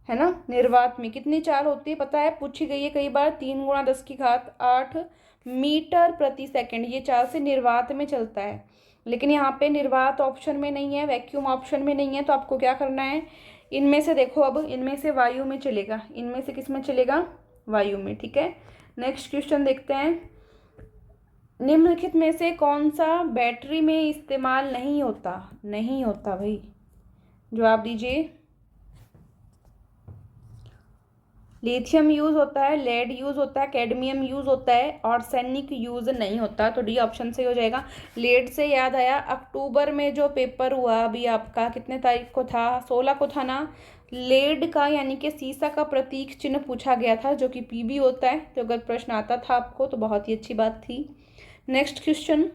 ना। निर्वात में कितनी चाल होती है पता है, पूछी गई है कई बार, 3 × 10⁸ मीटर प्रति सेकंड, ये चाल से निर्वात में चलता है। लेकिन यहाँ पे निर्वात ऑप्शन में नहीं है, वैक्यूम ऑप्शन में नहीं है, तो आपको क्या करना है, इनमें से देखो, अब इनमें से वायु में चलेगा, इनमें से किस में चलेगा, वायु में। ठीक है। नेक्स्ट क्वेश्चन देखते हैं, निम्नलिखित में से कौन सा बैटरी में इस्तेमाल नहीं होता, नहीं होता भाई, जवाब दीजिए। लिथियम यूज़ होता है, लेड यूज़ होता है, कैडमियम यूज़ होता है, आर्सेनिक यूज़ नहीं होता, तो डी ऑप्शन सही हो जाएगा। लेड से याद आया, अक्टूबर में जो पेपर हुआ अभी आपका, कितने तारीख को था, 16 को था ना, लेड का यानी कि सीसा का प्रतीक चिन्ह पूछा गया था, जो कि पीबी होता है, तो अगर प्रश्न आता था आपको तो बहुत ही अच्छी बात थी। नेक्स्ट क्वेश्चन,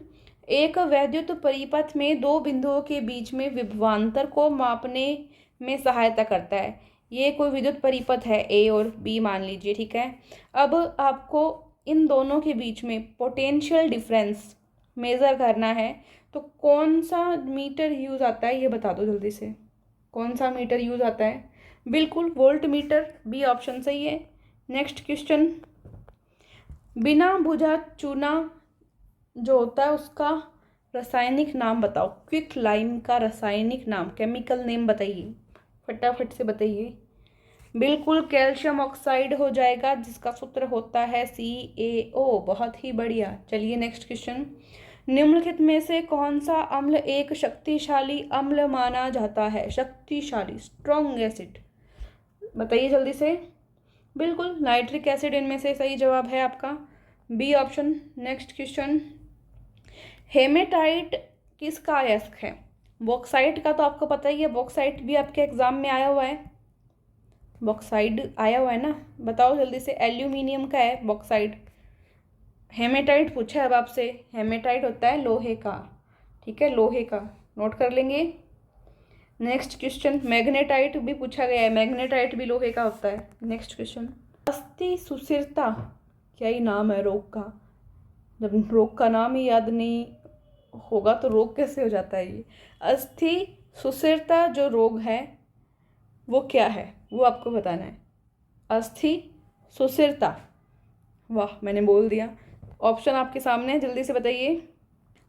एक वैद्युत परिपथ में दो बिंदुओं के बीच में विभवांतर को मापने में सहायता करता है, ये कोई विद्युत परिपथ है, ए और बी मान लीजिए। ठीक है। अब आपको इन दोनों के बीच में पोटेंशियल डिफरेंस मेज़र करना है, तो कौन सा मीटर यूज़ आता है ये बता दो जल्दी से, कौन सा मीटर यूज़ आता है, बिल्कुल वोल्ट मीटर, बी ऑप्शन सही है। नेक्स्ट क्वेश्चन, बिना बुझा चूना जो होता है उसका रासायनिक नाम बताओ, क्विक लाइम का रासायनिक नाम, केमिकल नेम बताइए, फटाफट से बताइए। बिल्कुल कैल्शियम ऑक्साइड हो जाएगा, जिसका सूत्र होता है CaO, बहुत ही बढ़िया। चलिए नेक्स्ट क्वेश्चन, निम्नलिखित में से कौन सा अम्ल एक शक्तिशाली अम्ल माना जाता है, शक्तिशाली स्ट्रॉन्ग एसिड, बताइए जल्दी से। बिल्कुल नाइट्रिक एसिड इनमें से सही जवाब है आपका, B option. Next question, haematite किसका अयस्क है, बॉक्साइट का तो आपको पता ही है, बॉक्साइट भी आपके एग्जाम में आया हुआ है, बॉक्साइड आया हुआ है ना, बताओ जल्दी से, एल्यूमिनियम का है बॉक्साइड। हेमेटाइट पूछा है अब आपसे, हेमेटाइट होता है लोहे का। ठीक है, लोहे का, नोट कर लेंगे। नेक्स्ट क्वेश्चन, मैग्नेटाइट भी पूछा गया है, मैग्नेटाइट भी लोहे का होता है। नेक्स्ट क्वेश्चन, अस्थि सुस्थिरता, क्या ही नाम है रोग का, जब रोग का नाम ही याद नहीं होगा तो रोग कैसे हो जाता है ये। अस्थि सुस्थिरता जो रोग है वो क्या है, वो आपको बताना है। अस्थि सुस्थिरता, वाह मैंने बोल दिया। ऑप्शन आपके सामने है, जल्दी से बताइए।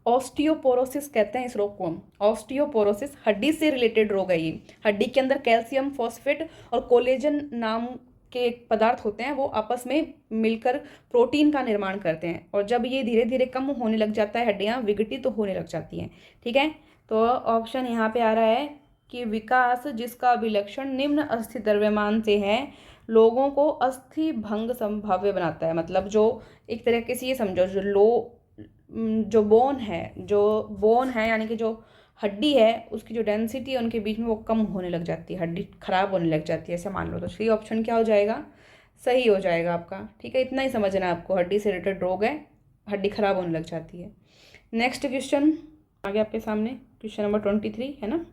ऑस्टियोपोरोसिस कहते हैं इस रोग को हम, ऑस्टियोपोरोसिस हड्डी से रिलेटेड रोग है ये। हड्डी के अंदर कैल्शियम फॉस्फेट और कोलेजन नाम के पदार्थ होते हैं, वो आपस में मिलकर प्रोटीन का निर्माण करते हैं, और जब ये धीरे धीरे कम होने लग जाता है, हड्डियाँ विघटित तो होने लग जाती हैं। ठीक है, तो ऑप्शन यहाँ पे आ रहा है कि विकास जिसका विलक्षण निम्न अस्थि द्रव्यमान से है, लोगों को अस्थि भंग संभाव्य बनाता है। मतलब जो एक तरीके से ये समझो, जो बोन है यानी कि जो हड्डी है, उसकी जो डेंसिटी है उनके बीच में वो कम होने लग जाती है, हड्डी खराब होने लग जाती है, ऐसे मान लो। तो सही ऑप्शन क्या हो जाएगा, सही हो जाएगा आपका। ठीक है, इतना ही समझना है आपको, हड्डी से रिलेटेड रोग है, हड्डी खराब होने लग जाती है। नेक्स्ट क्वेश्चन आगे आपके सामने, क्वेश्चन नंबर 23 है ना।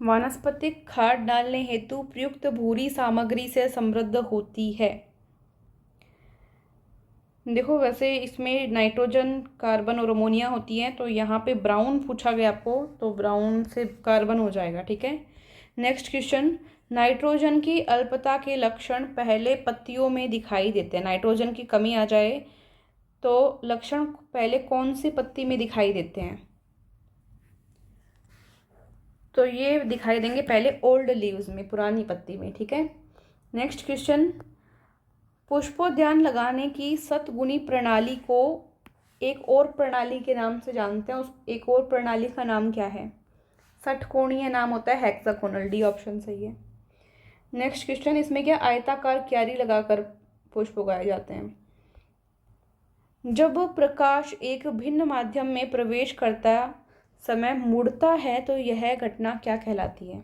वानस्पतिक खाद डालने हेतु प्रयुक्त भूरी सामग्री से समृद्ध होती है। देखो वैसे इसमें नाइट्रोजन, कार्बन और अमोनिया होती है, तो यहाँ पे ब्राउन पूछा गया आपको, तो ब्राउन से कार्बन हो जाएगा। ठीक है। नेक्स्ट क्वेश्चन, नाइट्रोजन की अल्पता के लक्षण पहले पत्तियों में दिखाई देते हैं। नाइट्रोजन की कमी आ जाए तो लक्षण पहले कौन सी पत्ती में दिखाई देते हैं, तो ये दिखाई देंगे पहले ओल्ड लीव्स में, पुरानी पत्ती में। ठीक है। नेक्स्ट क्वेश्चन, पुष्पोद्यान लगाने की सतगुणी प्रणाली को एक और प्रणाली के नाम से जानते हैं, उस एक और प्रणाली का नाम क्या है, षटकोणीय नाम होता है हेक्सागोनल, डी ऑप्शन सही है। नेक्स्ट क्वेश्चन, इसमें क्या आयताकार क्यारी लगाकर पुष्प उगाए जाते हैं। जब प्रकाश एक भिन्न माध्यम में प्रवेश करता समय मुड़ता है तो यह घटना क्या कहलाती है।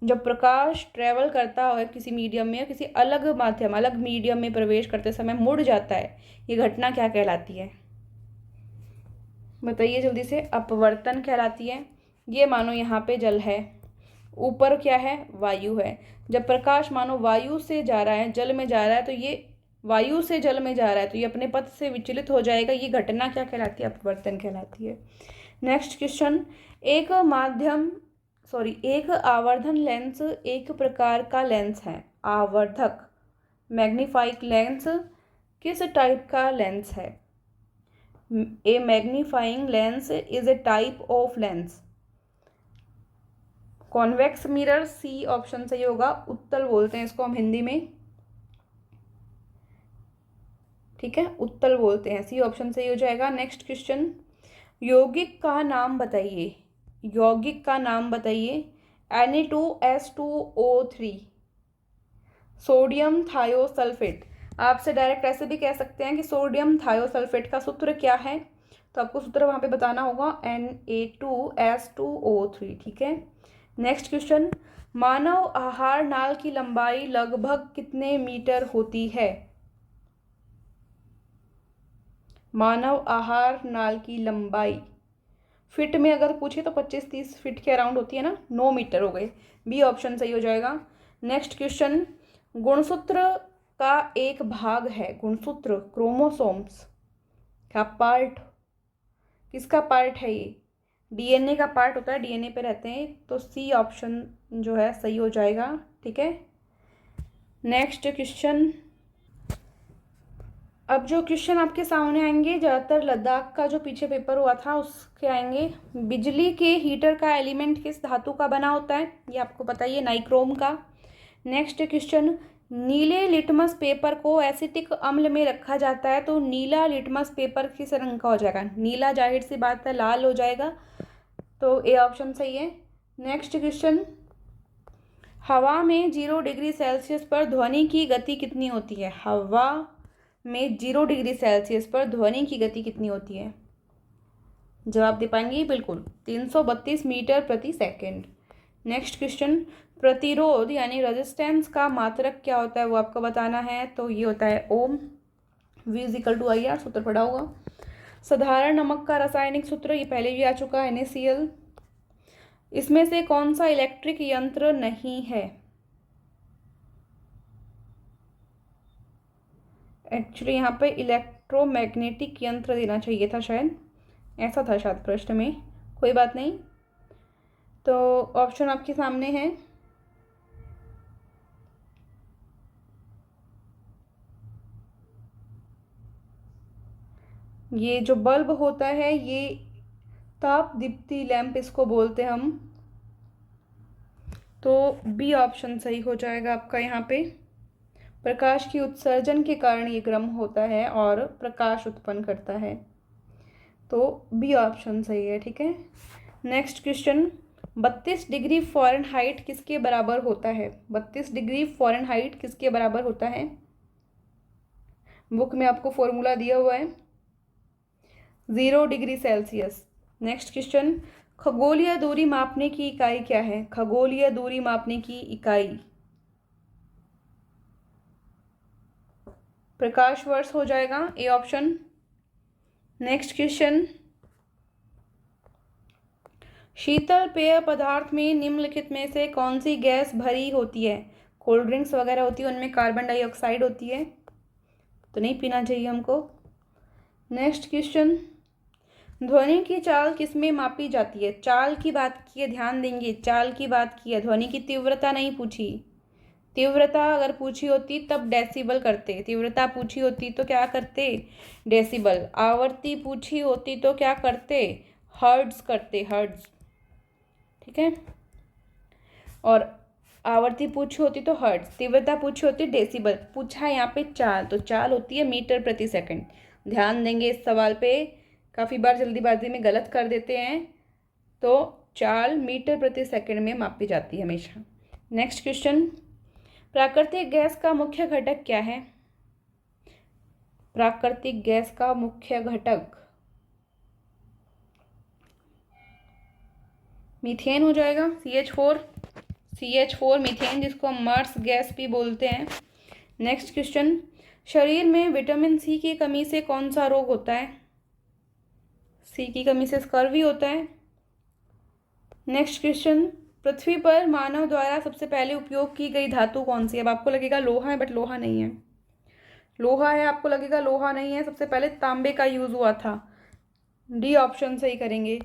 जब प्रकाश ट्रेवल करता है किसी मीडियम में, किसी अलग माध्यम, अलग मीडियम में प्रवेश करते समय मुड़ जाता है, ये घटना क्या कहलाती है। बताइए जल्दी से। अपवर्तन कहलाती है। ये मानो यहाँ पे जल है, ऊपर क्या है, वायु है। जब प्रकाश मानो वायु से जा रहा है, जल में जा रहा है, तो ये वायु से जल में जा रहा है, तो ये अपने पथ से विचलित हो जाएगा। ये घटना क्या कहलाती है, अपवर्तन कहलाती है। नेक्स्ट क्वेश्चन, एक आवर्धन लेंस एक प्रकार का लेंस है। आवर्धक मैग्नीफाइंग लेंस किस टाइप का लेंस है? A magnifying lens is a type of lens. Convex mirror, C option सही होगा। उत्तल बोलते हैं इसको हम हिंदी में, ठीक है, उत्तल बोलते हैं, सी ऑप्शन सही हो जाएगा। नेक्स्ट क्वेश्चन, यौगिक का नाम बताइए। यौगिक का नाम बताइए। Na2S2O3, sodium thiosulphate. आपसे डायरेक्ट ऐसे भी कह सकते हैं कि सोडियम थायोसल्फेट का सूत्र क्या है, तो आपको सूत्र वहां पे बताना होगा, Na2S2O3, ठीक है। नेक्स्ट क्वेश्चन, मानव आहार नाल की लंबाई लगभग कितने मीटर होती है? मानव आहार नाल की लंबाई फिट में अगर पूछे तो 25-30 फीट के अराउंड होती है ना, 9 मीटर हो गए, बी ऑप्शन सही हो जाएगा। नेक्स्ट क्वेश्चन, गुणसूत्र का एक भाग है। गुणसूत्र क्रोमोसोम्स का पार्ट, किसका पार्ट है ये? डीएनए का पार्ट होता है, डीएनए पे रहते हैं, तो सी ऑप्शन जो है सही हो जाएगा, ठीक है। नेक्स्ट क्वेश्चन, अब जो क्वेश्चन आपके सामने आएंगे ज़्यादातर लद्दाख का जो पीछे पेपर हुआ था उसके आएंगे। बिजली के हीटर का एलिमेंट किस धातु का बना होता है? ये आपको पता ही है, नाइक्रोम का। नेक्स्ट क्वेश्चन, नीले लिटमस पेपर को एसिटिक अम्ल में रखा जाता है, तो नीला लिटमस पेपर किस रंग का हो जाएगा? नीला, जाहिर सी बात है, लाल हो जाएगा, तो ए ऑप्शन सही है। नेक्स्ट क्वेश्चन, हवा में 0 डिग्री सेल्सियस पर ध्वनि की गति कितनी होती है? हवा में 0 डिग्री सेल्सियस पर ध्वनि की गति कितनी होती है? जवाब दे पाएंगे? बिल्कुल, 332 मीटर प्रति सेकेंड। नेक्स्ट क्वेश्चन, प्रतिरोध यानी रेजिस्टेंस का मात्रक क्या होता है, वो आपको बताना है, तो ये होता है ओम। V=IR, सूत्र पढ़ा होगा। साधारण नमक का रासायनिक सूत्र, ये पहले भी आ चुका है, NaCl। इसमें से कौन सा इलेक्ट्रिक यंत्र नहीं है? एक्चुअली यहाँ पे इलेक्ट्रोमैग्नेटिक यंत्र देना चाहिए था, शायद ऐसा था शायद प्रश्न में, कोई बात नहीं। तो ऑप्शन आपके सामने है, ये जो बल्ब होता है ये ताप दीप्ति लैंप इसको बोलते हैं हम, तो बी ऑप्शन सही हो जाएगा आपका। यहाँ पे प्रकाश की उत्सर्जन के कारण ये गर्म होता है और प्रकाश उत्पन्न करता है, तो बी ऑप्शन सही है, ठीक है। नेक्स्ट क्वेश्चन, 32 डिग्री फ़ारेनहाइट किसके बराबर होता है? 32 डिग्री फ़ारेनहाइट किसके बराबर होता है? बुक में आपको फॉर्मूला दिया हुआ है, 0 डिग्री सेल्सियस। नेक्स्ट क्वेश्चन, खगोलीय दूरी मापने की इकाई क्या है? खगोलीय दूरी मापने की इकाई प्रकाश वर्ष हो जाएगा, ए ऑप्शन। नेक्स्ट क्वेश्चन, शीतल पेय पदार्थ में निम्नलिखित में से कौन सी गैस भरी होती है? कोल्ड ड्रिंक्स वगैरह होती है, उनमें कार्बन डाइऑक्साइड होती है, तो नहीं पीना चाहिए हमको। नेक्स्ट क्वेश्चन, ध्वनि की चाल किसमें मापी जाती है? चाल की बात की है, ध्यान देंगे, चाल की बात की है, ध्वनि की तीव्रता नहीं पूछी। तीव्रता अगर पूछी होती तब डेसिबल करते, तीव्रता पूछी होती तो क्या करते? डेसिबल। आवृत्ति पूछी होती तो क्या करते? हर्ट्ज करते, हर्ट्ज, ठीक है। और आवृत्ति पूछी होती तो हर्ट्ज, तीव्रता पूछी होती डेसिबल, पूछा है यहाँ पे चाल, तो चाल होती है मीटर प्रति सेकंड। ध्यान देंगे इस सवाल पे, काफ़ी बार जल्दीबाजी में गलत कर देते हैं, तो चाल मीटर प्रति सेकंड में मापी जाती है हमेशा। नेक्स्ट क्वेश्चन, प्राकृतिक गैस का मुख्य घटक क्या है? प्राकृतिक गैस का मुख्य घटक मीथेन हो जाएगा, CH4 मीथेन, जिसको हम मर्स गैस भी बोलते हैं। नेक्स्ट क्वेश्चन, शरीर में विटामिन सी की कमी से कौन सा रोग होता है? सी की कमी से स्कर्वी होता है। नेक्स्ट क्वेश्चन, पृथ्वी पर मानव द्वारा सबसे पहले उपयोग की गई धातु कौन सी है? अब आपको लगेगा लोहा है, बट लोहा नहीं है। लोहा है, आपको लगेगा लोहा नहीं है। सबसे पहले तांबे का यूज हुआ था। डी ऑप्शन सही करेंगे।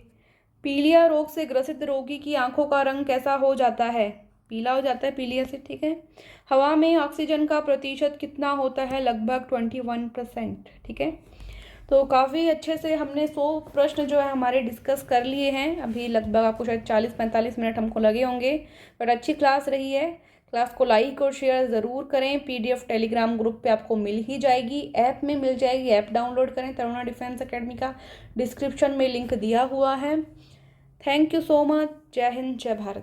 पीलिया रोग से ग्रसित रोगी की आंखों का रंग कैसा हो जाता है? पीला हो जाता है, पीलिया से। ठीक है। हवा में ऑक्सीजन का प्रतिशत कितना होता है? लगभग 21%। ठीक है। तो काफ़ी अच्छे से हमने 100 प्रश्न जो है हमारे डिस्कस कर लिए हैं। अभी लगभग आपको शायद 40-45 मिनट हमको लगे होंगे, बट अच्छी क्लास रही है। क्लास को लाइक और शेयर ज़रूर करें। पीडीएफ टेलीग्राम ग्रुप पे आपको मिल ही जाएगी, ऐप में मिल जाएगी। ऐप डाउनलोड करें, तरुणा डिफेंस एकेडमी का डिस्क्रिप्शन में लिंक दिया हुआ है। Thank you so much. जय हिंद, जय भारत।